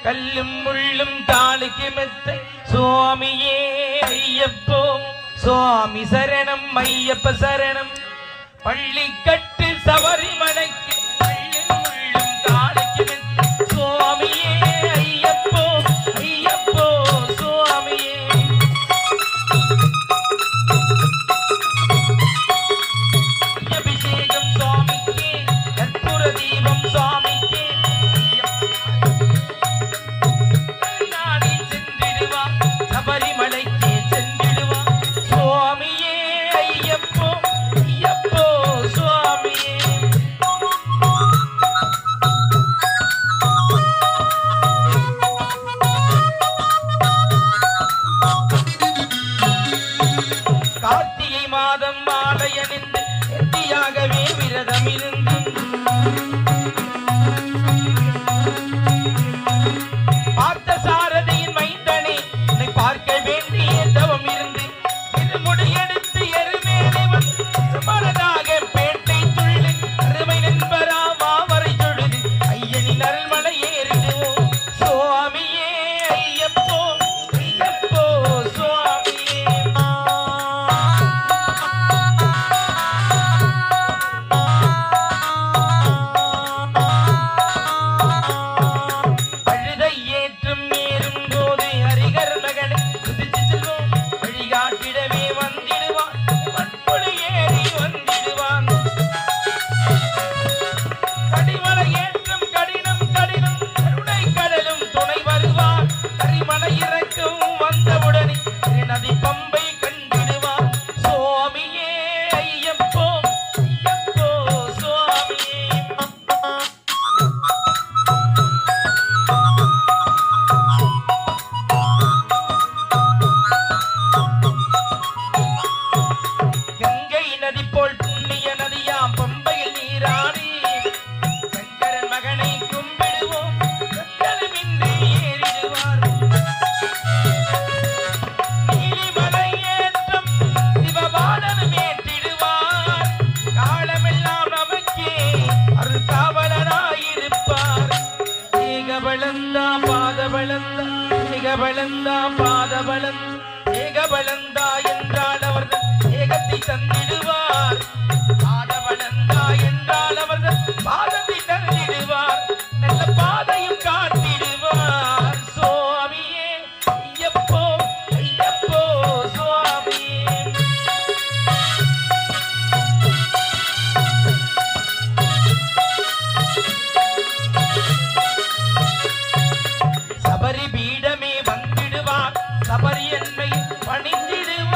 கல்லும் முள்ளும் காலுக்கு மெத்தை சுவாமியே ஐயப்போ சுவாமி சரணம் ஐயப்ப சரணம் பள்ளி கட்டு சபரிமலைக்கு கல்லும் முள்ளும் காலுக்கு மெத்தை சுவாமியே ஐயப்போ ஐயப்போ சுவாமியே அபிஷேகம் சுவாமிக்கே கற்பூர தீபம் சுவாமிக்கே சபரிமலைக்கு சென்றிடுவா சுவாமியே ஐயப்போ ஐயப்போ சுவாமியே கார்த்திகை மாதம் மாலை அணிந்து எட்டியாகவே விரதம் இருந்து பார்த்த சாரதியின் மைந்தனே என்னை பார்க்க வேண்டிய தவம் இருந்து இது முடியெடுத்து எருமேலே வந்து மனதாக பேட்டை துள்ளி அருமை நண்பரா மாவரை தொழுது ஐயனின் அருள்மலை ஏறிடுவோம் சுவாமியே ஐயப்போ ஐயப்போ சுவாமியே அழுதை ஏற்றும் ஏறும் போது ஹரிகர் மகனை துதித்து செல்வோம் வழிகாட்டிடவே வந்திடுவான் மண்புழு ஏறி வந்திடுவான் கடிமலை ஏற்றும் கடினம் கடினம் கருணை கடலும் துணை வருவான் கரிமலை இறக்கும் வந்தவுடனே நதி பம்பை கண்டிடுவான் சுவாமியே ஐயப்போ ஐயப்போ சுவாமியே கங்கை நதி போல் புண்ணிய நதியாம் பம்பையில் நீராடி சங்கரன் மகனை கும்பிடுவோம் கட்டளமின்றி ஏறிடுவார் நீலிமலை ஏற்றம் சிவபாலனும் ஏற்றிடுவார் காலமெல்லாம் நமக்கே அருள் காவலராயிருப்பார் ஏகபலந்தா பாதபலந்தா ஏகபலந்தா பாதபலந்தா ஏகபலந்தா என்றால் அவர்கள் ஏகத்தை தந்திடுவார் பாதபலந்தா என்றால் அவர்கள் பாதத்தை தந்திடுவார் நல்ல பாதையும் காட்டிடுவார் சுவாமியே ஐயப்போ ஐயப்போ சுவாமியே சபரி பீடமே வந்திடுவார் சபரி என்னை பணிந்திடுவார்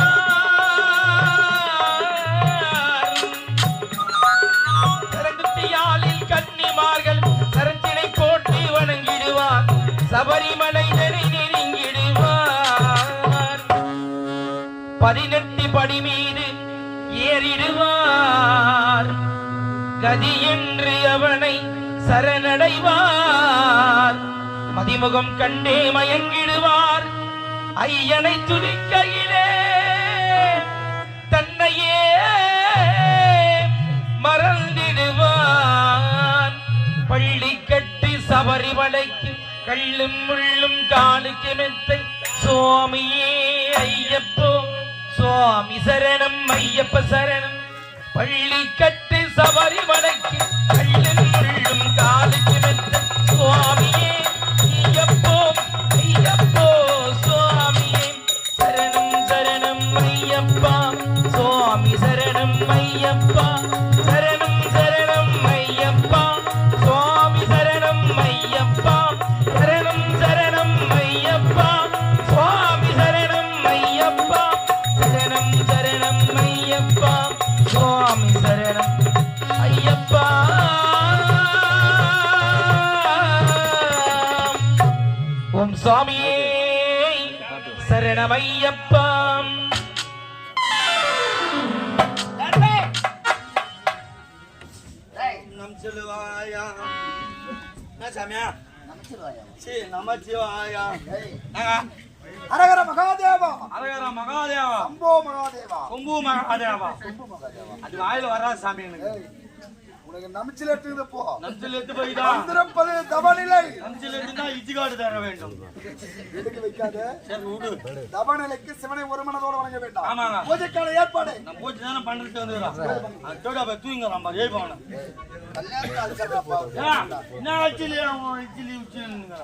சரங்குத்தியாலில் கன்னிமார்கள் சரஞ்சினை போட்டு வணங்கிடுவார் சபரிமலை நெருங்கிடுவார் 18 படி மீது ஏறிடுவார் கதி என்று அவனை சரணடைவார் மதிமுகம் கண்டே மயங்கிடுவார் ஐயனை துதிக்கையிலே தன்னையே மறந்திடுவான் பள்ளி கட்டி சபரிமலைக்கு கள்ளும் முள்ளும் காலுக்கு மெத்தை சுவாமியே ஐயப்போ சுவாமி சரணம் ஐயப்ப சரணம் பள்ளி கட்டி சபரிமலைக்கு கள்ளும் முள்ளும் காலுக்கு மெத்தை சுவாமியே ஐயப்போ ஐயப்போ சுவாமியே சரணம் சரணம் ஐயப்பா சுவாமி சரணம் ஐயப்பா சரணம் சரணம் ஐயப்பா சுவாமி சரணம் ஐயப்பா சரணம் சரணம் ஐயப்பா சுவாமி சரணம் ஐயப்பா சரணம் சரணம் ஐயப்பா சுவாமி சரணம் ஐயப்பா ஓம் சுவாமியே சரணம் ஐயப்பா நமச்சிவாயா சாமியா நமச்சிவாயா அரகர மகாதேவா அரகர மகாதேவா சம்போ மகாதேவா கும்பு மகாதேவா அது வாயில வராது சாமி எனக்கு உனக்கு நமிச்சல் எடுத்துது போ. நம்சல் எடுத்து போய்தான் வந்திருப்பது தவநிலை. நம்சல் எடுத்துனா இச்சிகாடு தர வேண்டும். எடுக்க வைக்காத. சரி விடு. தவநிலைக்கு சிவனை ஒரு மனதோடு வணங்க வேண்டாம். ஆமாங்க. பூஜைக்கான ஏற்பாடு. நான் பூஜை தானே பண்ணிட்டு வந்துடுறோம். அதோட போய் தூங்க நம்ம ஏய்பாவன. கல்யாணத்துக்கு அழைச்சிடுறாப்பா. என்ன ஆச்சிலே அவன் இச்சிலி உச்சினுங்க.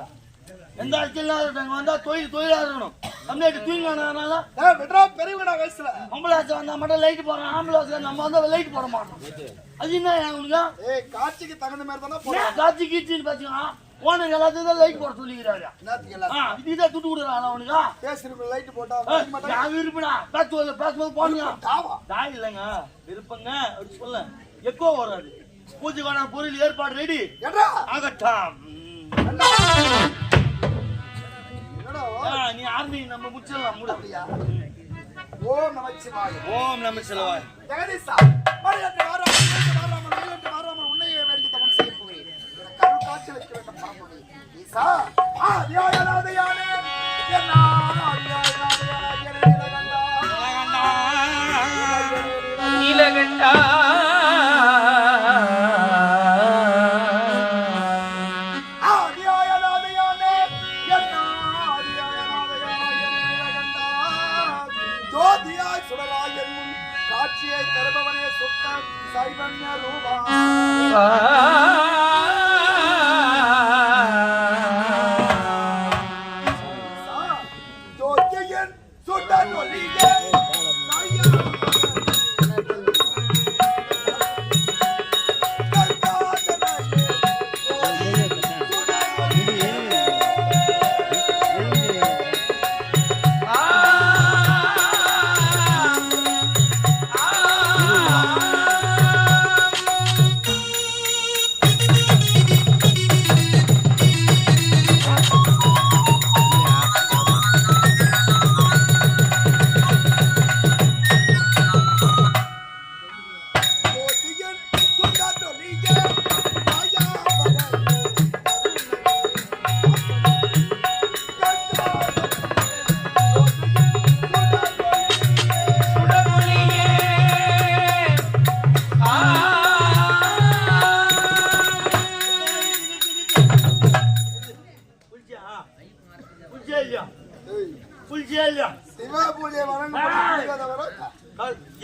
எந்த ஆச்சில வந்தா தொழிலா இருக்கணும். தமிழ்நாட்டு தூங்கினால விட்றா பெரியவனா வயசுல. ஆம்புலாஸ் வந்தா மட்டும் லைட் போடுறோம். ஆம்புலாஸ்ல நம்ம வந்து லைட் போட மாட்டோம். அது என்ன உங்களுக்கு? ஏய் காட்சிக்கு தகுந்த மாதிரி தானே போறோம். காட்சி கீச்சின்னு பாத்தீங்கன்னா ஓனர் எல்லாத்தையும் தான் லைட் போட சொல்லிக்கிறாரு. இதுதான் துட்டு கொடுக்குறான் அவனுக்கு. பேசுறதுக்கு லைட் போட்டா நான் விரும்பினா பேசும்போது போடுங்க. தாவா தாய் இல்லைங்க விருப்பங்க அப்படி சொல்ல எக்கோ வராது. பூஜைக்கான பொருள் ஏற்பாடு ரெடி ஏடா ஆகட்டும். என்னடா நீ ஆர்மி நம்ம முடிச்சிடலாம் முடியா. ஓம் நமச்சிவாய. ஓம் நம சிவாய். ஜெகதீஷா மரியாதை வாராம உன்னையே வேண்டி தவம் செய்ய போகிறேன். எனக்கு அருள் காட்சி வைக்க வேண்டும் பரம்பொழி. ஈசா ஆதியாயநாதயானே என்ன ஆதியாயநாதயானே நீலகண்டா ஆதியாயநாதயானே என்ன ஆதியாயநாதயானே ஜோதியாய் சுடராய் என்னும் காட்சியை தருபவனே சுத்த சைவன்ய ரூபா. ஜோதியன் சுடன் ஒளியே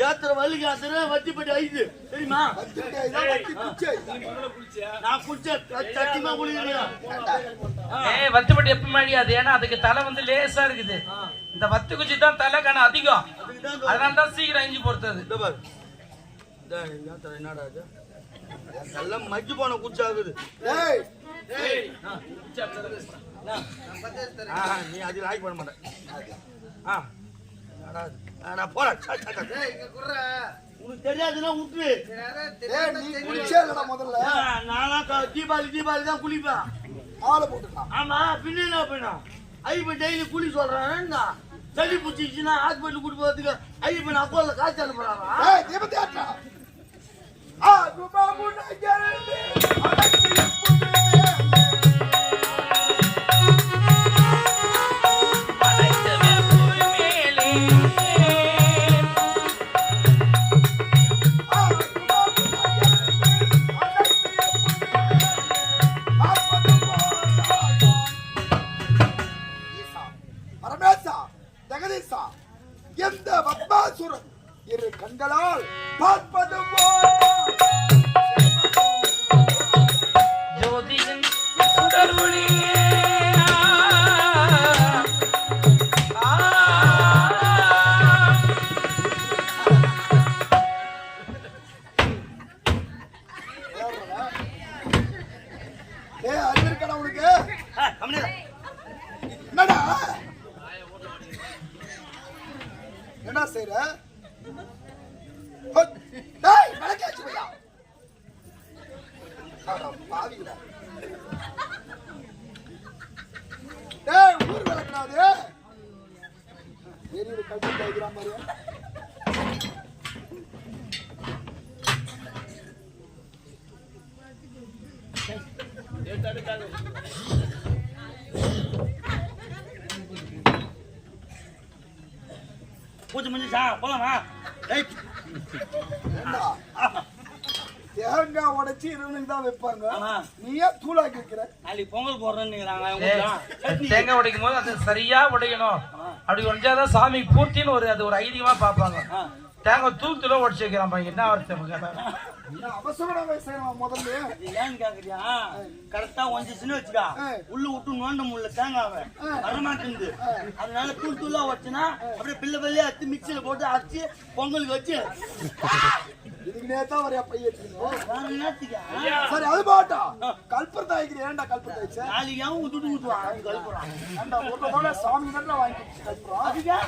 ஏத்திர வள்ளிக்கு ஆத்திர வட்டிப்பட்டி ஐந்து தெரியுமா? நான் குடிச்ச சத்தியமா குடிக்கிறேன். வத்துப்பட்டி எப்ப அழியாது. ஏன்னா அதுக்கு தலை வந்து லேசா இருக்குது. இந்த வத்து குச்சி தான் தலை கணம் அதிகம். அதனால தான் சீக்கிரம் அஞ்சு பொறுத்தது. என்னடா எல்லாம் மக்கி போன குச்சாகுது. நீ அதில் ஆக்கி பண்ண மாட்டேன். உனக்கு தெரியாதுன்னா விட்டு. நானா தீபாவளி தான் குளிப்பேன். ஆமா பின்ன என்ன பண்ணா ஐப்ப டெய்லி குளி சொல்றேன். சளி பிடிச்சிச்சுன்னா ஹாஸ்பிட்டல் கூட்டு போறதுக்கு ஐப்ப அப்போல காசு அனுப்புறாங்க. எந்த பத்மாசுரன் இரு கண்களால் பார்ப்பது ஜோதியின் சுடர் ஒளியே அறிவிருக்கா உனக்கு என்னடா என்ன செய்யற? விளக்காச்சு பையா பாவிங்களா. ஊர் விளக்குறாது பெரிய கல்வி கைக்கிறான் மாதிரி. பூஜை முடிஞ்சா போலாமா? தேங்காய் உடைச்சி இருவனுக்கு தான் வைப்பாங்க. ஆமா. நீ ஏன் தூளாக்கி வைக்கிற? நாளைக்கு பொங்கல் போடுறேன்னு தேங்காய் உடைக்கும் போது அது சரியா உடைக்கணும். அப்படி உடைச்சாதான் சாமி பூர்த்தின்னு அது ஒரு ஐதீகமா பார்ப்பாங்க. தேங்காய் தூள் உடைச்சு வைக்கிறான் பையன். என்ன வருத்தம் அவசரமா செய்யலாம் முதல்ல. ஏன்னு கேக்குறியா? கரெக்டா ஒஞ்சிச்சுன்னு வச்சுக்கா, உள்ள விட்டு நோண்ட முடியல தேங்காவை, வரமாட்டேங்குது. அதனால தூள் தூளா வச்சுன்னா அப்படியே பிள்ளை பிள்ளையா அச்சு மிக்சியில போட்டு அரைச்சு பொங்கலுக்கு வச்சு இதுக்கு நேத்தான் வரையா பையன். சரி அது பாட்டா கல்புரத்தை வைக்கிறேன். ஏன்டா கல்புரத்தை வச்ச? நாளைக்கு விட்டுட்டு ஊத்துவான் கல்புரம். ஒரு ரூபாய் சாமி தான் வாங்கி கல்புரம். அதுக்கா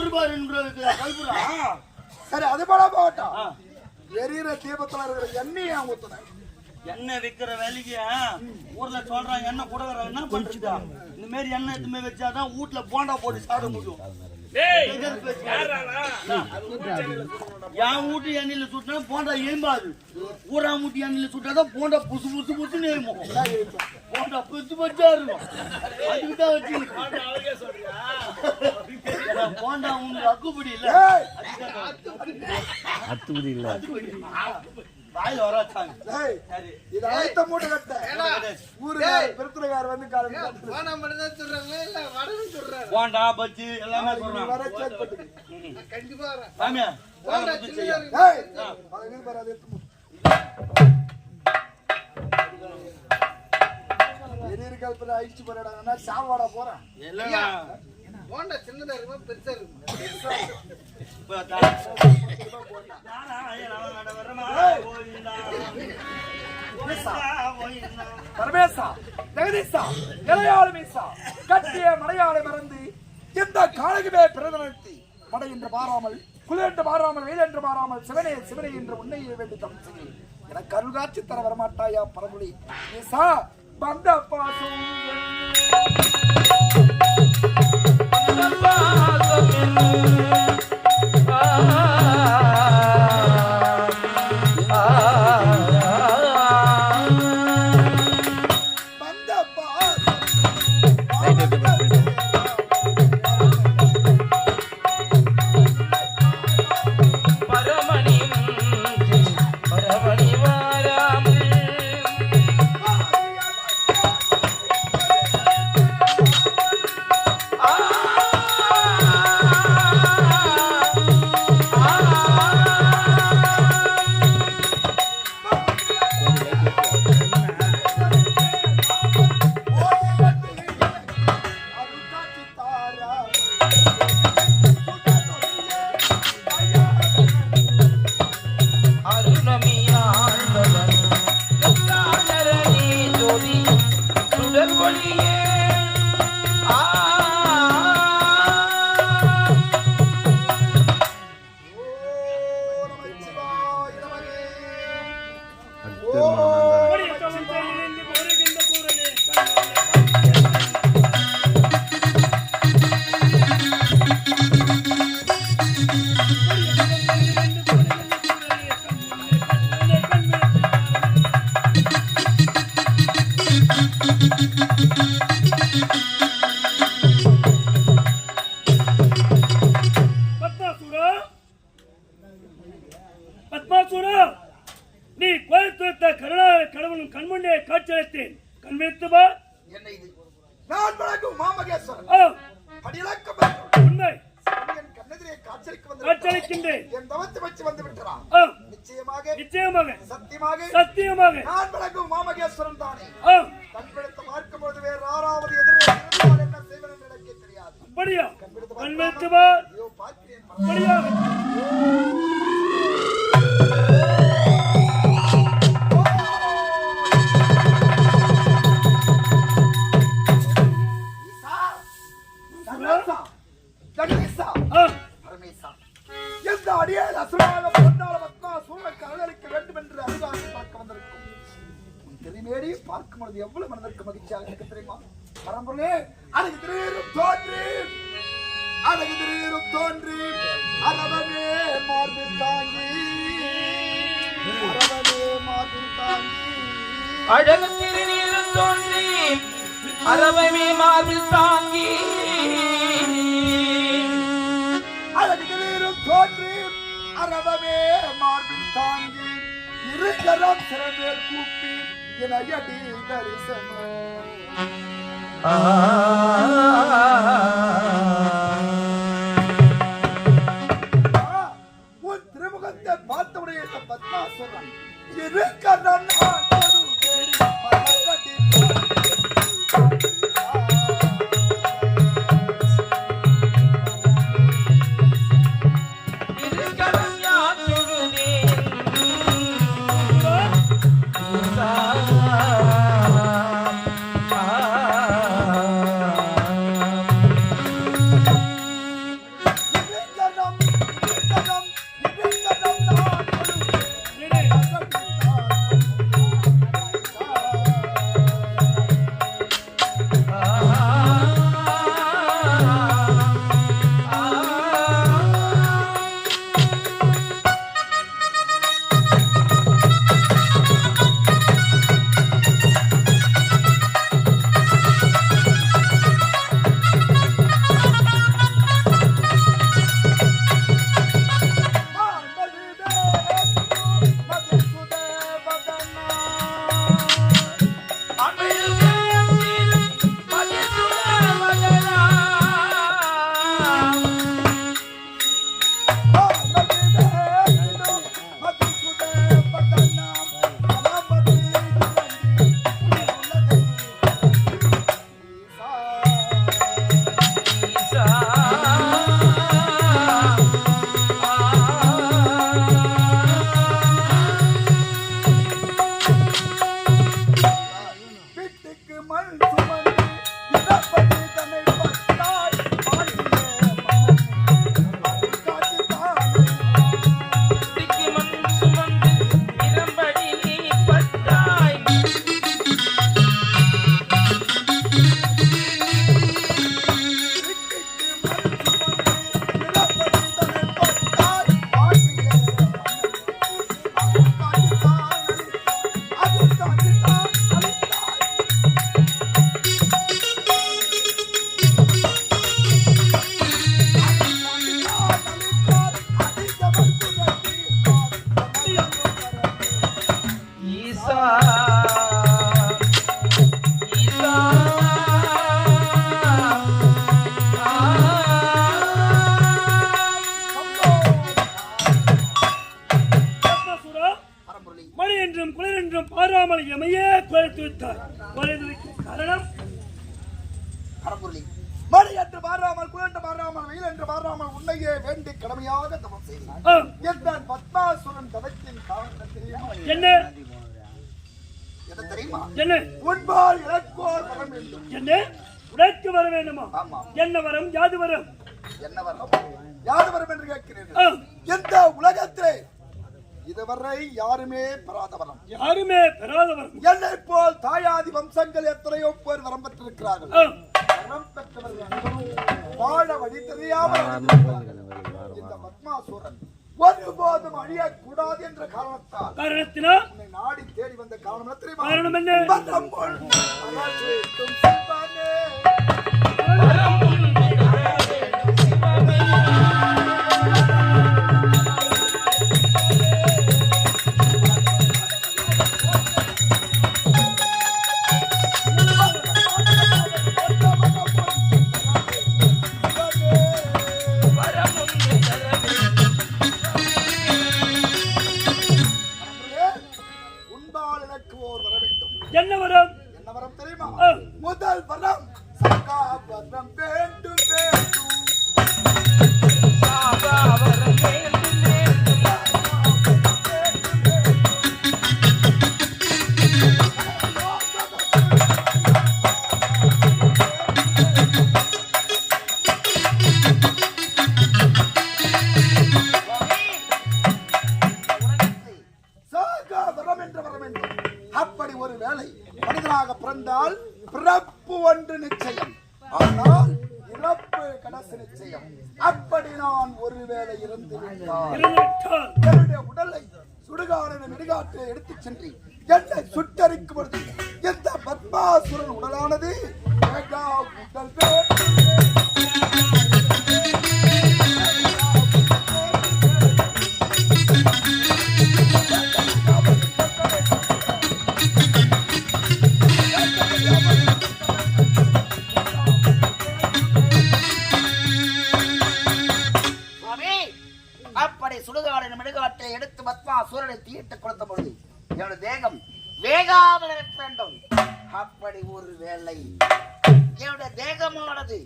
₹1 2 கல்புரம். சரி அது பாட்டா எரியிற தீபத்துல இருக்கிற எண்ணெயை ஊத்துன. எண்ணெய் விக்கிற வேலைக்கு ஊர்ல சொல்றாங்க எண்ணெய் கூட என்ன பண்றா, இந்த மாதிரி எண்ணெய் எதுவுமே வச்சாதான் வீட்டுல போண்டா போட்டு சாப்பிட முடியும். என் வீட்டு எண்ணெயில சுட்டினா போண்டா எலும்பாது, ஊரா மூட்டி எண்ணெயில சுட்டாதான் போண்டா புசு புசு புசுன்னு எழும்போம். போண்டா புசு பச்சா இருக்கும். அதுக்குதான் வச்சு போண்டா உங்களுக்கு அக்குப்படி இல்ல, அத்துப்படி இல்ல, வாயில வராச்சாங்க. இது அழைத்த மூட்டை கட்ட ஊரு பிறத்துறகார் வந்து போண்டா பஜ்ஜி எல்லாமே சொல்றாங்க. கண்டிப்பா கல்பனை அழிச்சு போறாடாங்கன்னா சாவாடா போறேன். போண்டா சின்னதா இருக்குமா பெருசா இருக்குமா? பரமேசா ஜெகதீசா இளையாளு மீசா கட்டிய மலையாளை மறந்து எந்த காலகுமே பிரதமர்த்தி மடை என்று மாறாமல் குளிர் என்று மாறாமல் வெயில் என்று மாறாமல் சிவனே சிவனே என்று உன்னையே வேண்டி தமிழ் எனக்கு அருள்காட்சி தர வரமாட்டாயா பரமொழி மீசா வந்த பாசம் நீ கோயத்துவத்த கடவுளும் கண்முன்னே காட்சியளித்தேன் கண்வித்துவா என்ன இது நான் வணங்கும் மாமகேஸ்வரன் அடிலக்க உண்மை என் கண்ணெதிரே காட்சியளிக்கின்றேன் என் தவத்தை வச்சு வந்து விட்டறா நிச்சயமாக சத்தியமாக நான் வணங்கும் மாமகேஸ்வரன் தானே கண்பிடித்து பார்க்கும்போது வேறு யாராவது எதிரே இருந்தால் என்ன செய்வேன் என்று எனக்கு தெரியாது. அப்படியா கண்வித்துவா அப்படியா எந்த அடியால் அசுராக பொன்னால மக்கா சூழலை கலகலிக்க வேண்டும் என்று அதிகாரம் பார்க்க வந்திருக்கும் உன் திருமேடி பார்க்கும் பொழுது எவ்வளவு மனதிற்கு மகிழ்ச்சியாக எனக்கு தெரியுமா? பரம்பொருளே அழகு திடீரும் தோன்றி அரவனே மார்பில் தாங்கி அழகு திருநீரும் தோன்றி அரவமே மார்பில் தாங்கி அழகு திடீரும் தோன்றி அரவமே மார்பில் தாங்கி இருக்கரம் சிறமேல் கூப்பி என அடி தரிசனம் உன் திருமுகத்தை பார்த்தவுடைய பத்மாசுரன் இருக்கரம் என்ன வரம் யாது வரம் என்று கேட்கிறீர்கள். எந்த உலகத்திலே இதுவரை யாருமே பெறாதவரம் என்னை போல் தாயாதி வம்சங்கள் எத்தனையோ பேர் வரம் பெற்றிருக்கிறார்கள். வரம் பெற்றவர்கள் அனைவரும் வாழ வழி தெரியாமல் இந்த பத்மாசுரன் ஒருபோதும் அழியக்கூடாது என்ற காரணத்தினால் உன்னை நாடி தேடி வந்த காரணம் தெரியுமா? காரணம் என்ன? என்ன வரம் தெரியுமா? முதல் வரம் சகாவரம் வேண்டும் அப்படி ஒரு வேளை மனிதனாக பிறந்தால் பிறப்பு ஒன்று நிச்சயம், ஆனால் இறப்பு கடைசி நிச்சயம். அப்படி நான் ஒருவேளை இறந்து விட்டால் என்னுடைய உடலை சுடுகாடு நெடுகாற்றை எடுத்துச் சென்று என்னை சுட்டரிக்கும் பொழுது எந்த பத்மாசுரன் உடலானது உடல் ஈஸ்வரனை தீட்டு கொடுத்த பொழுது என்னுடைய தேகம் வேகாமல் இருக்க வேண்டும். அப்படி ஒரு வேளை என்னுடைய தேகமானது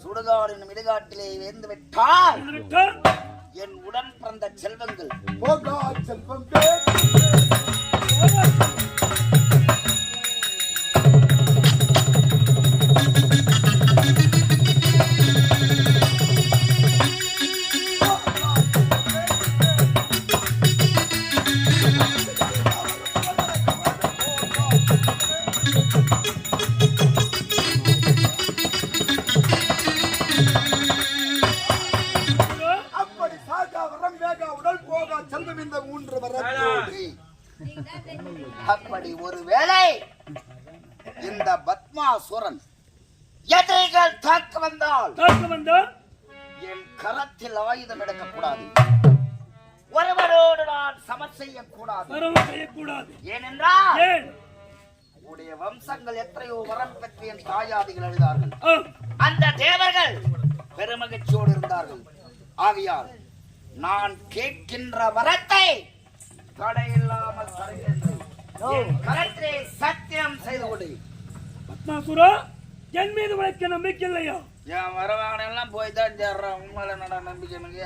சுடுகாடின் இடுகாட்டிலே இருந்து விட்டால் என் உடன் பிறந்த செல்வங்கள் போகா செல்வங்கள் அப்படி ஒருவேளை இந்த பத்மாசுரன் எதிரிகள் தாக்க வந்தால் என் கரத்தில் ஆயுதம் எடுக்கக்கூடாது. ஒருவரோடு நான் சமர் செய்யக்கூடாது. ஏனென்றால் உடைய வம்சங்கள் எத்தனையோ வரம் பெற்று என் தாயாதிகள் எழுதார்கள். அந்த தேவர்கள் பெருமகிழ்ச்சியோடு இருந்தார்கள். ஆகையால் நான் கேட்கின்ற வரத்தை தடையில்லாமல் சத்தியம் செய்து கொடு. பத்மாசுரா, என் மீது உனக்கு நம்பிக்கை இல்லையா? என் வரவான எல்லாம் போய் தான் சேர்றேன். உண்மையில என்னடா நம்பிக்கை எனக்கு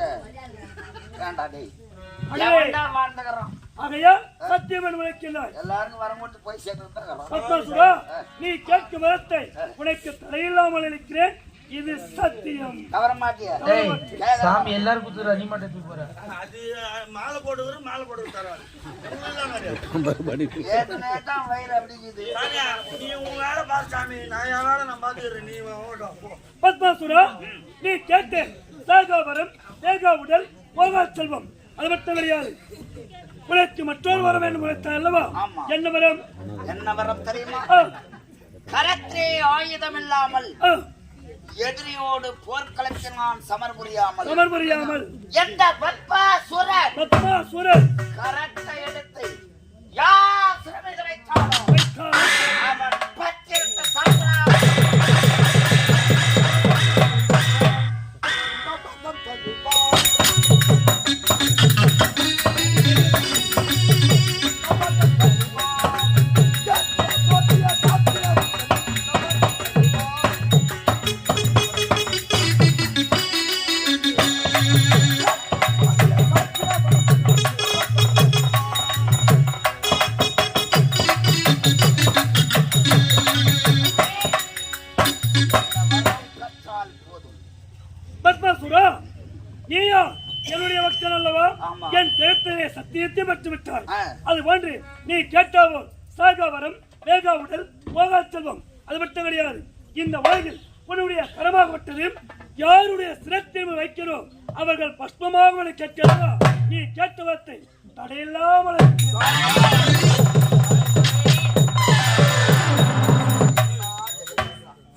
வேண்டாம். வாழ்ந்துக்கிறோம். ஆகையா சத்தியம் உனக்கில்லை. எல்லாருக்கும் வரம்போட்டு போய் சேர்ந்து. பத்மாசுரா, நீ கேட்கும் வரத்தை உனக்கு தடையில்லாமல் இருக்கிறேன். இது சத்தியம். தவற மாட்டியா? சாமி எல்லாரும் குத்துற நீ மட்டும் தூக்கி போற. அது மாலை போடுவது தராது. ஏதனேதான் வயிறு அப்படிங்குது. நீ உன் வேலை பாரு சாமி, நான் என் வேலை நான் பாத்துக்கிறேன். நீ ஓடும். பத்மாசுரா, நீ கேட்டு தேகாவரம், தேகா உடல், போகா செல்வம், அது மட்டும் கிடையாது. உனக்கு மற்றொரு வரம் வேண்டும் உனக்கு அல்லவா? என்ன வரம்? என்ன வரம் தெரியுமா? கரத்திலே ஆயுதம் இல்லாமல் எதிரியோடு போர்க்களத்தில் நான் சமர் புரியாமல் எந்த பத்மாசுரன் கரத்தை எடுத்து யார் சிறமையை வைத்தாலும் அவன் பச்சிருந்த சத்தியத்தை பெற்று விட்டார். அது போன்று நீ கேட்டாவோ சாகாவரம், வேகா உடல், போகா செல்வம், அது மட்டும் கிடையாது. இந்த உலகில் உன்னுடைய கரமாகப்பட்டது யாருடைய சிரத்தையும் வைக்கிறோம் அவர்கள் பஸ்மமாக கேட்கிறதா? நீ கேட்ட வார்த்தை தடையில்லாமல்.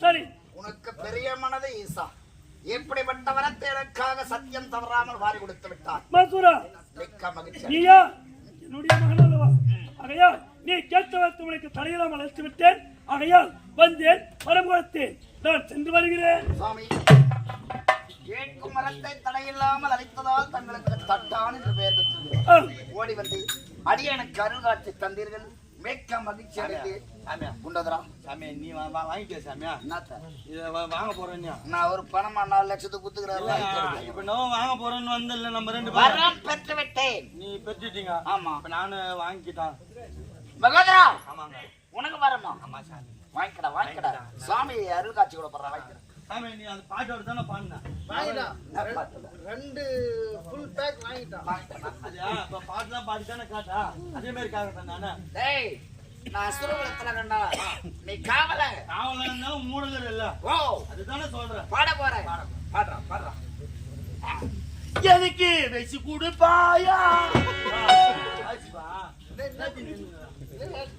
சரி, உனக்கு பெரிய மனதை ஈசா எப்படிப்பட்ட வரத்தை எனக்காக சத்தியம் தவறாமல் வாரி கொடுத்து விட்டார். மசூரா, நீயா என்னுடைய மகன் அல்லவா? ஆகையால் நீ கேட்ட வார்த்தை உனக்கு தடையில்லாமல் அழைத்து விட்டேன். ஆகையால் வந்தேன், வரம் கொடுத்தேன், நான் சென்று வருகிறேன். சுவாமி, கேட்கும் மரத்தை தடையில்லாமல் அழைத்ததால் தங்களுக்கு தட்டான் என்று பெயர் பெற்றது. ஓடி வந்து அடியனுக்கு அருள் காட்சி தந்தீர்கள். மேற்க மகிழ்ச்சி அடைந்து குண்டதரா சாமி, நீ வாங்கிக்க சாமியா. இத வாங்க போறேன். நான் ஒரு பணமா 4 லட்சத்துக்கு குத்துக்கிறேன். இப்ப நான் வாங்க போறேன்னு வந்து இல்ல, நம்ம 2 பேரும் பெற்று விட்டேன். நீ பெற்றுட்டீங்க? ஆமா. இப்ப நானு வாங்கிக்கிட்டேன். மகோதரா, ஆமாங்க. உனக்கு வரமா? ஆமா சாமி. வாங்கிக்கடா. சுவாமி அருள் காட்சி கூட போடுறேன். வாங்கிக்கிறேன். சாமி, நீ அந்த பாட்டோட தானே பாடின? 2 ஃபுல் பேக் வாங்கிட்டான். இப்ப பாட்டுலாம் பாடித்தானே காட்டா? அதே மாதிரி காட்டுறேன் நானு. டேய், நான் சுரவலத்துல கண்டா நீ காவல இருந்தாலும் மூடல இல்ல. ஓ, அதுதானே சொல்றேன். பாட போறேன். பாடுறா. எனக்கு வெச்சு கொடுப்பாயா?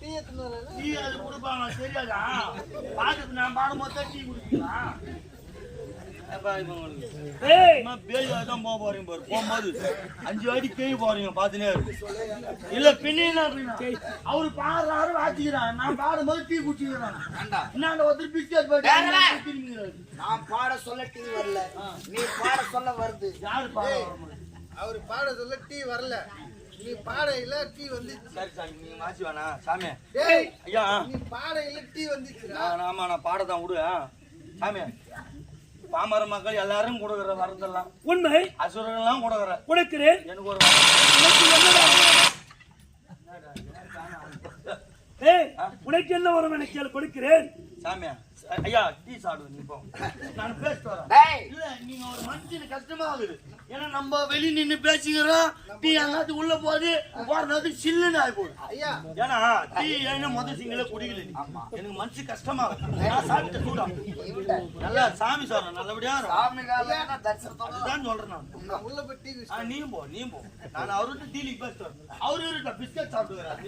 டீ அது கொடுப்பாங்க, தெரியாதா? பாட்டுக்கு நான் பாடும்போது டீ குடிக்கலாம். போகும்போது 5 வாட்டி கேய் போறீங்க பாத்துனே இல்ல. பின்ன அவரு பாடுறாரு, வாத்திக்கிறான். நான் பாடும்போது டீ குடிச்சுக்கிறான். ஒருத்தர் பிஸ்கட் போயிட்டு நான் பாட சொல்ல டீ வரல, நீ பாட சொல்ல வருது. யாரு பாட? அவரு பாட சொல்ல டீ வரல, நீ பாடையில டீ வந்து சரி சாமி நீங்க மாசி வேணா சாமி டேய் ஐயா நீ பாடையில டீ வந்துச்சுடா ஆமா நான் பாடத்தான் விடு சாமி பாமர மக்கள் எல்லாரும் கொடுக்குற வரதெல்லாம் உண்மை அசுரங்கள்லாம் கொடுக்குற கொடுக்கிறேன். எனக்கு ஒரு உனக்கு என்ன வரும் எனக்கு கேளு, கொடுக்கிறேன். சாமியா ஐயா டீ சாப்பிடு நீ போ நான் பேசிட்டு வரேன். டேய் இல்ல நீங்க ஒரு மனுஷனுக்கு கஷ்டமா ஆகுது ஏன்னா நம்ம வெளிய நின்னு பேசிக்கிறோம் டீ அங்காத்து உள்ள போகுது போறது சில்லுன்னு ஆகி போகுது ஐயா ஏன்னா டீ ஏன்னா முதல் சிங்கள குடிக்கல நீ. எனக்கு மனசு கஷ்டமா இருக்கு நான் சாப்பிட்டு சூடாம் நல்லா சாமி சொல்றேன் நல்லபடியா சாமி காலையில தரிசனத்தோட அதுதான் சொல்றேன் நான் நான் உள்ள போய் டீ நீயும் போ நான் அவர்கிட்ட டீலிக்கு பேசிட்டு வரேன் அவரு பிஸ்கட் சாப்பிட்டுக்கிறாரு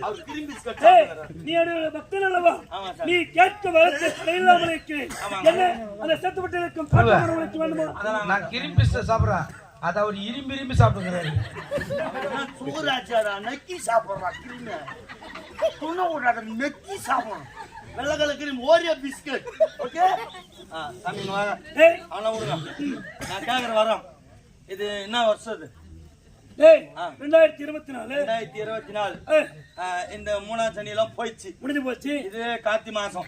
அவர் கிரீம் பிஸ்கட் ஏய், சாப்பிட்டுக்கிறாரு நீ என்னுடைய பக்தன் அல்லவா? ஆமா சார். நீ கேட்க வரத்தை இல்லாமல் இருக்கிறேன். ஆமா. என்ன அந்த செத்துப்பட்டு இருக்கும் பாட்டு உனக்கு வேண்டுமா? நான் கிரும்பி சாப்பிடுறேன், அதை அவர் இரும்பி சாப்பிட்டுக்கிறாரு. சூராச்சாரா நக்கி சாப்பிடுறா கிரீம் துணை விடாத நக்கி சாப்பிடணும் வெள்ளக்கல கிரீம் ஓரியோ பிஸ்கட் ஓகே சாமி வாங்க ஏய், அவனை விடுங்க நான் கேட்கறேன் வரோம் இது என்ன வருஷம் இது ஏய், 2024 2024 இந்த 3ஆம் சனி எல்லாம் போயிடுச்சு முடிஞ்சு போச்சு. இது கார்த்தி மாசம்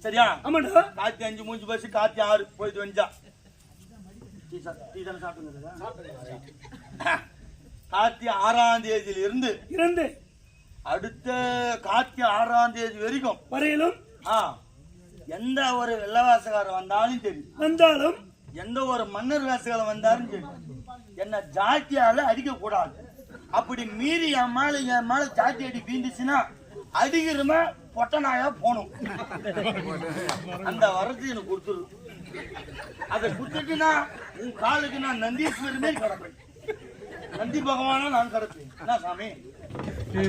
சரியா ஆமாண்டா. கார்த்தி 5 மூஞ்சி போச்சு கார்த்தி 6 போயிட்டு வந்துச்சா டீ தானே சாப்பிட்டுங்க கார்த்தி 6ஆம் தேதியில இருந்து இருந்து அடுத்த கார்த்தி 6ஆம் தேதி வரைக்கும் வரையிலும் எந்த ஒரு வெள்ளவாசகாரர் வந்தாலும் சரி வந்தாலும் எந்த ஒரு மன்னர் வேசகாரம் வந்தாலும் சரி என்ன ஜாத்தியால அடிக்க கூடாது அப்படி மீறி என் மேல ஜாத்தி அடி வீந்துச்சுன்னா அடிக்கிறமா பொட்டனாயா போகணும் அந்த வரத்து எனக்கு கொடுத்துரு அதை கொடுத்துட்டுனா உன் காலுக்கு நான் நந்தீஸ்வரி மாரி கிடப்பேன் நந்தி பகவானா நான் கிடப்பேன் என்ன சாமி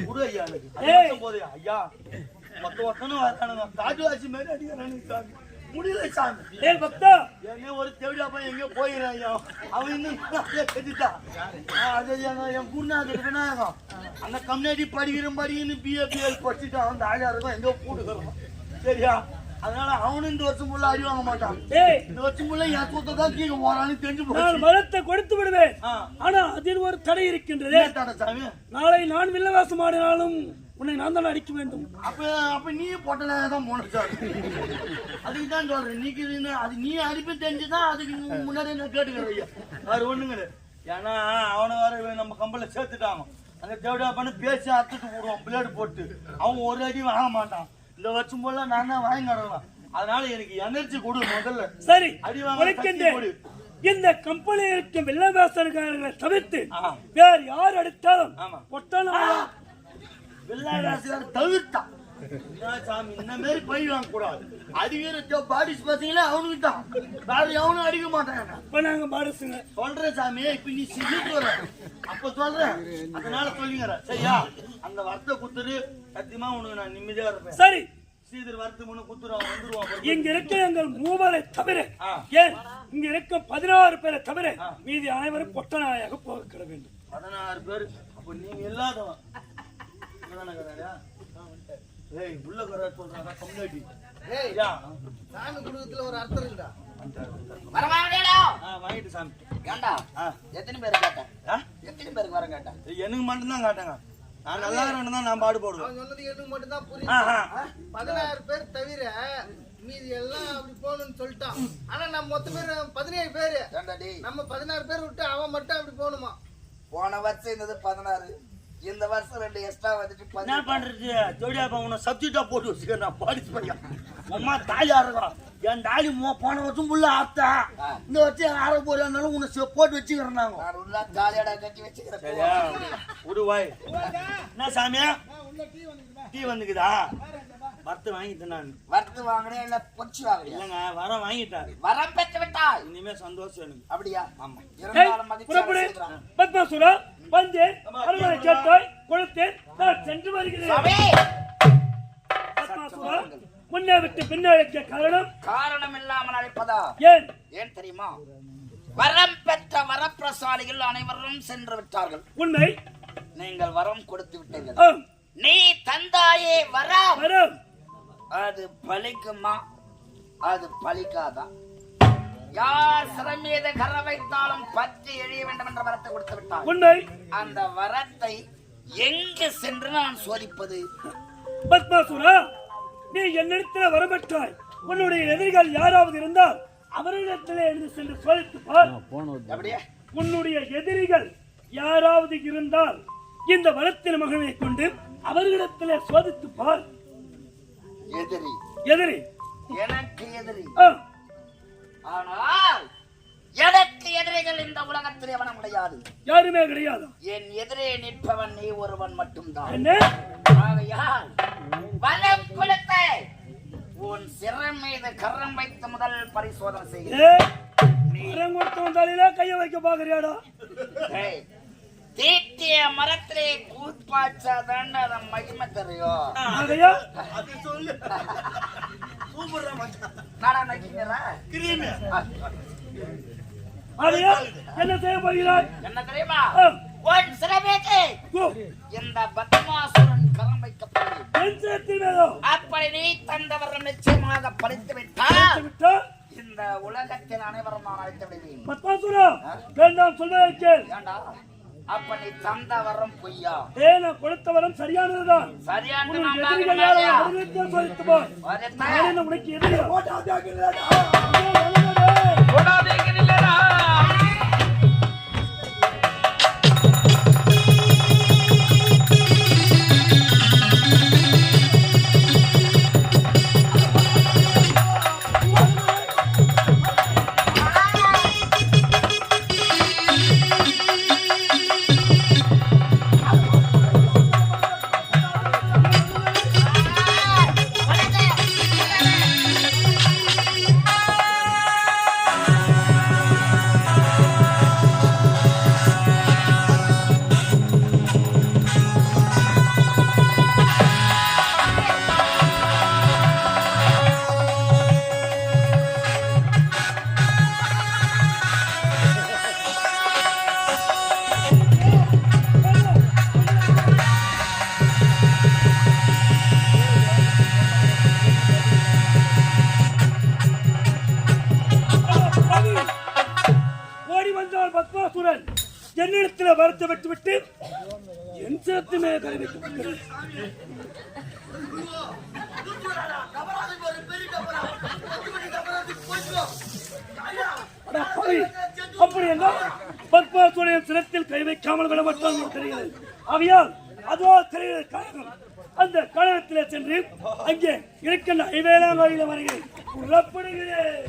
குடு ஐயா எனக்கு போதே ஐயா மொத்த ஒத்தனும் வரானுங்க காட்டுவாசி மாதிரி அடிக்கிறானுங்க சாமி முடியல சாமி ஏய் பக்தா, எங்க ஒரு தேவடியா பையன் எங்கேயோ போயிடுறான் ஐயா அவன் இன்னும் கட்டிட்டான் அது என் குருநாதர் விநாயகம் அந்த கம்யூனிட்டி படிக்கிறேன்னு பிஏபிஎல் படிச்சுட்டான் அந்த ஆயாருக்கும் எங்கேயோ கூட்டுக்கிறோம் சரியா அதனால அவனும் இந்த வருஷம் ஃபுல்லா அடி வாங்க மாட்டான் ஏய், இந்த வருஷம் ஃபுல்லா என் சொத்தை தான் கீழே போறான்னு தெரிஞ்சு நான் போச்சு வரத்தை கொடுத்து விடுவேன். ஆ. ஆனா அதில் ஒரு தடை இருக்கின்றது. என்ன தடை சாமி நாளை நான் வில்லவாசம் ஆடினாலும் உன்னை நான் தான் அடிக்க வேண்டும். அப்ப நீ பொட்டனா தான் போன சார் அதுக்கு தான் சொல்றேன் நீக்கு அது நீ அடிப்பு தெரிஞ்சுதான் அதுக்கு முன்னாடி நான் கேட்டுக்கிறேன் ஐயா வேற ஒண்ணுங்க ஏன்னா அவனை வேற நம்ம கம்பெனில சேர்த்துட்டாங்க அந்த தேவடா பண்ணி பேசி அத்துட்டு போடுவான் பிளேடு போட்டு அவன் ஒரு அடி வாங்க மாட்டான் இந்த வருஷம் போல நான் தான் வாங்கி வரலாம் அதனால எனக்கு எனர்ஜி கொடு முதல்ல சரி, அடி வாங்க சக்தி கொடு. இந்த கம்பெனியில் இருக்கும் வில்லவாசர்களை தவிர்த்து ஆ. வேற யார் அடித்தாலும் ஆமா. பொட்டான வெள்ளாராசியார் தவிர்த்தான் சாமி இந்த மாதிரி பழி வாங்க கூடாது அடிக்கிற பாடிஸ் பசங்களே அவனுக்கு தான் வேற எவனும் அடிக்க மாட்டாங்க இப்ப நாங்க பாடுசுங்க சொல்றேன் சாமி இப்ப நீ சிரிச்சு வர அப்ப சொல்றேன் அதனால சொல்லிங்கிற சரியா அந்த வர்த்த குத்துரு சத்தியமா உனக்கு நான் நிம்மதியா இருப்பேன் சரி, சீதர் வர்த்து முன்னு குத்துருவான் வந்துருவான் இங்க இருக்க எங்கள் மூவரை தவிர ஆ. ஏன் இங்க இருக்க 16 பேரை தவிர மீதி அனைவரும் பொட்டனாயாக போக கிட வேண்டும். 16 பேர் அப்ப நீங்க இல்லாதவன் ஏய் உள்ள கர சொல்றாங்க கம்யூனிட்டி ஏய் யா சாமி குடும்பத்துல ஒரு அர்த்தம் இருக்குடா வாங்கிட்டு சாமி ஏண்டா எத்தனை பேர் கேட்டேன் ஆ? எத்தனை பேருக்கு வர கேட்டேன் எனக்கு மட்டும் தான் காட்டுங்க நான் நல்லா இருக்கணும் தான் நான் பாடு போடுவேன் அவன் சொன்னது எனக்கு மட்டும் தான் புரியும் 16 பேர் தவிர மீதி எல்லாம் அப்படி போகணும்னு சொல்லிட்டான் ஆனா நம்ம மொத்த பேர் 17 பேரு நம்ம 16 பேர் விட்டு அவன் மட்டும் அப்படி போகணுமா போன வருஷம் இருந்தது 16 இந்த வருஷம் 2 எக்ஸ்ட்ரா வந்துட்டு என்ன பண்றது ஜோடியாப்பா உன்னை சப்ஜெக்டா போட்டு வச்சுக்க நான் பாடிச்சு பையன் அம்மா தாயா இருக்கும் என் தாலி போன வருஷம் ஃபுல்லா ஆத்தா இந்த வருஷம் ஆற போறாலும் உன்னை போட்டு வச்சுக்கிறேன் நாங்க நான் உள்ள ஜாலியாடா கட்டி வச்சுக்கிறேன் சரியா விடுவாய் என்ன சாமியா டீ வந்துக்குதா வறுத்து வாங்கிட்டேன் நான் வறுத்து வாங்கினே இல்ல பொச்சு வாங்கினே இல்லைங்க வரம் வாங்கிட்டேன் வரம் பெற்று விட்டாய் இனிமே சந்தோஷம் எனக்கு அப்படியா ஆமா இருந்தாலும் புறப்படு மகிழ்ச்சி பத்மாசுரா, வந்தேன் அருளை கேட்டாய் கொடுத்தேன் நான் சென்று வருகிறேன். பத்மாசுரா, முன்னே விட்டு பின்னழைக்க காரணம் இல்லாமல் அழைப்பதா ஏன் ஏன் தெரியுமா வரம் பெற்ற வரப்பிரசாலிகள் அனைவரும் சென்று விட்டார்கள் உண்மை. நீங்கள் வரம் கொடுத்து விட்டீர்கள் ஆம், நீ தந்தாயே வரம் வரம் அது பலிக்குமா அது பலிக்காதா யார் சிறை மீது கர வைத்தாலும் பற்றி எழிய வேண்டும் என்ற வரத்தை கொடுத்து விட்டார். உண்மை. அந்த வரத்தை எங்கு சென்று நான் சோதிப்பது? பத்மாசுரா, நீ என்னிடத்தில் வரப்பட்டாய். உன்னுடைய எதிரிகள் யாராவது இருந்தால் அவரிடத்திலே எழுந்து சென்று சோதித்து பார். அப்படியே உன்னுடைய எதிரிகள் யாராவது இருந்தால் இந்த வரத்தின் மகனை கொண்டு அவர்களிடத்திலே சோதித்து பார். எதிரி எதிரி எனக்கு எதிரி. ஆ, ஆனால் எனக்கு எதிரிகள் இந்த உலகத்தில் எவனும் கிடையாது. யாருமே கிடையாது. என் எதிரே நிற்பவன் நீ ஒருவன் மட்டும்தான். என்ன? ஆகையால் வரம் கொடுத்த உன் சிறை மீது கரம் வைத்து முதல் பரிசோதனை செய்கிறேன். தலையில கைய வைக்க பாக்குறியாடா? தீட்டிய மரத்திலே கூப்பாச்சாதான் அதன் மகிமை தெரியும். ஆகையா அது சொல்லு. சூப்பரா மச்சான். நாடா நக்கிக்கிறா கிரீம். ஆகையா என்ன செய்ய போகிறாய்? என்ன தெரியுமா? உன் சிறை மீது இந்த பத்மாசுரன் கரம் வைக்கப்படுகிறது. அப்படி நீ தந்தவரம் நிச்சயமாக பறித்து விட்டால் இந்த உலகத்தில் அனைவரும் நான் அழைத்து விடுவேன். பத்மாசுரா, வேண்டாம் சொல்வதை கேள். ஏண்டா அப்ப நீ தந்த வரம் பொய்யா? நான் கொடுத்த வரம் சரியானதுதான். சரியான உனக்கு எதிரியா? பத்மாசுரன் என்னிடத்தில் வரத்தை விட்டுவிட்டு என் சிரத்துமே கரை வைக்கப்பட்டது. அப்படி என்றால் பத்மாசுரன் சிரத்தில் கை வைக்காமல் விடமாட்டான் தெரிகிறது. ஆகையால் அதோ தெரிகிற காரணம் அந்த காலத்திலே சென்று அங்கே இருக்கின்ற ஐவேளாங்காயில வருகிறேன். புறப்படுகிறேன்.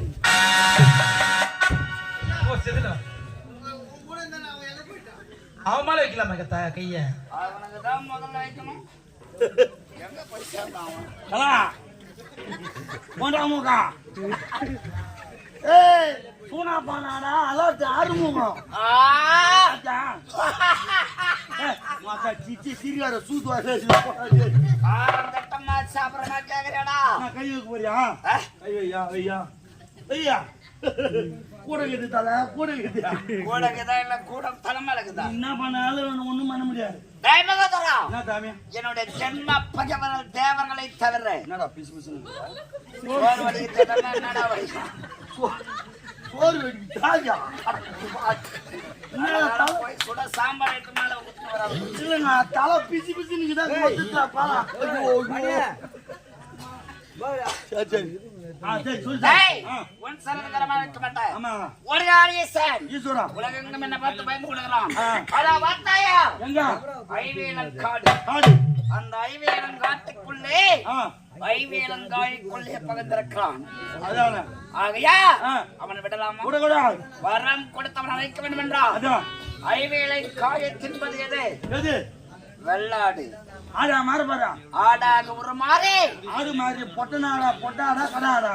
அவன் மேல வைக்கலாமா கைய? அவனுக்கு தான் முதல்ல வைக்கணும். எங்க படிச்சாங்க ஏய் சூனா பானாடா அலர்ட் ஆறுமுகம். மாக்கா சிச்சி சிரியார சூது வாசல ஆரந்தட்டமா சாப்பிடறமா கேக்குறடா. நான் கை வைக்க போறியா? ஐயா ஐயா ஐயா கூட கேட்டு தல கூட கேட்டு கூட கேதா இல்ல கூட தலைமையில இருக்குதா? என்ன பண்ணாலும் ஒண்ணும் பண்ண முடியாது. டைமகதரா என்ன தாமியா? என்னோட ஜென்ம பகைவர்கள் தேவர்களை தவிர என்னடா பிசு பிசுன்னு சோறு வடிக்கிறதா என்னடா வடி? சோறு வடிக்கிறாயா? என்ன தல போய் சுட சாம்பார் எடுத்து மேல ஊத்தி வராது. இல்லங்க தல பிசு பிசுன்னு தான் கொத்துட்டா பாலா. ஐயோ சரி சரி சொல்லு. டேய் ஒன் சரதகரமா வைக்க மாட்டாய். ஆமா ஒரு ஆரியசன் ஈஸ்வரா உலகெங்கும் என்ன பார்த்து பயந்து கொள்கிறான். அட வாத்தாயா எங்க ஐவேலன் காடு. காடு அந்த ஐவேலன் காட்டுக்குள்ளே ஐவேலங்காய்க்குள்ளே பகந்திருக்கிறான். அதானே ஆகையா அவனை விடலாமா? கூட கூட வரம் கொடுத்தவன் அழைக்க வேண்டும் என்றால் அதான் ஐவேலை காயை தின்பது எது? எது? வெள்ளாடு. ஆடா மாற பாரா ஆடாக ஒரு மாறி ஆடு மாறி பொட்டனாடா பொட்டாடா கடாடா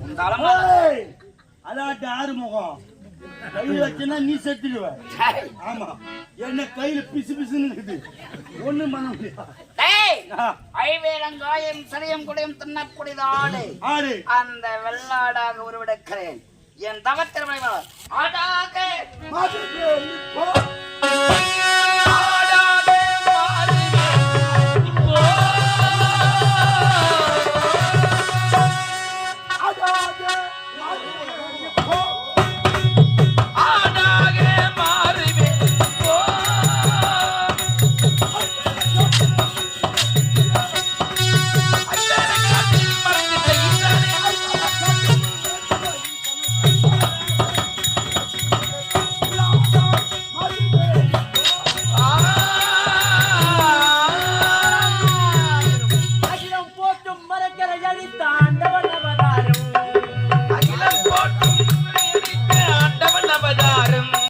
இந்த அலமாரி அதாட்ட ஆறுமுகம் கையில வச்சுன்னா நீ செத்துடுவ. ஆமா என்ன கையில பிசு பிசுன்னு இருக்குது ஒண்ணும் பண்ண முடியாது. ஐவேலங்காயம் சரியம் குடையும் தின்னக்கூடியது ஆடு. ஆடு அந்த வெள்ளாடாக உருவெடுக்கிறேன். என் தவத்திறமை ஆடாக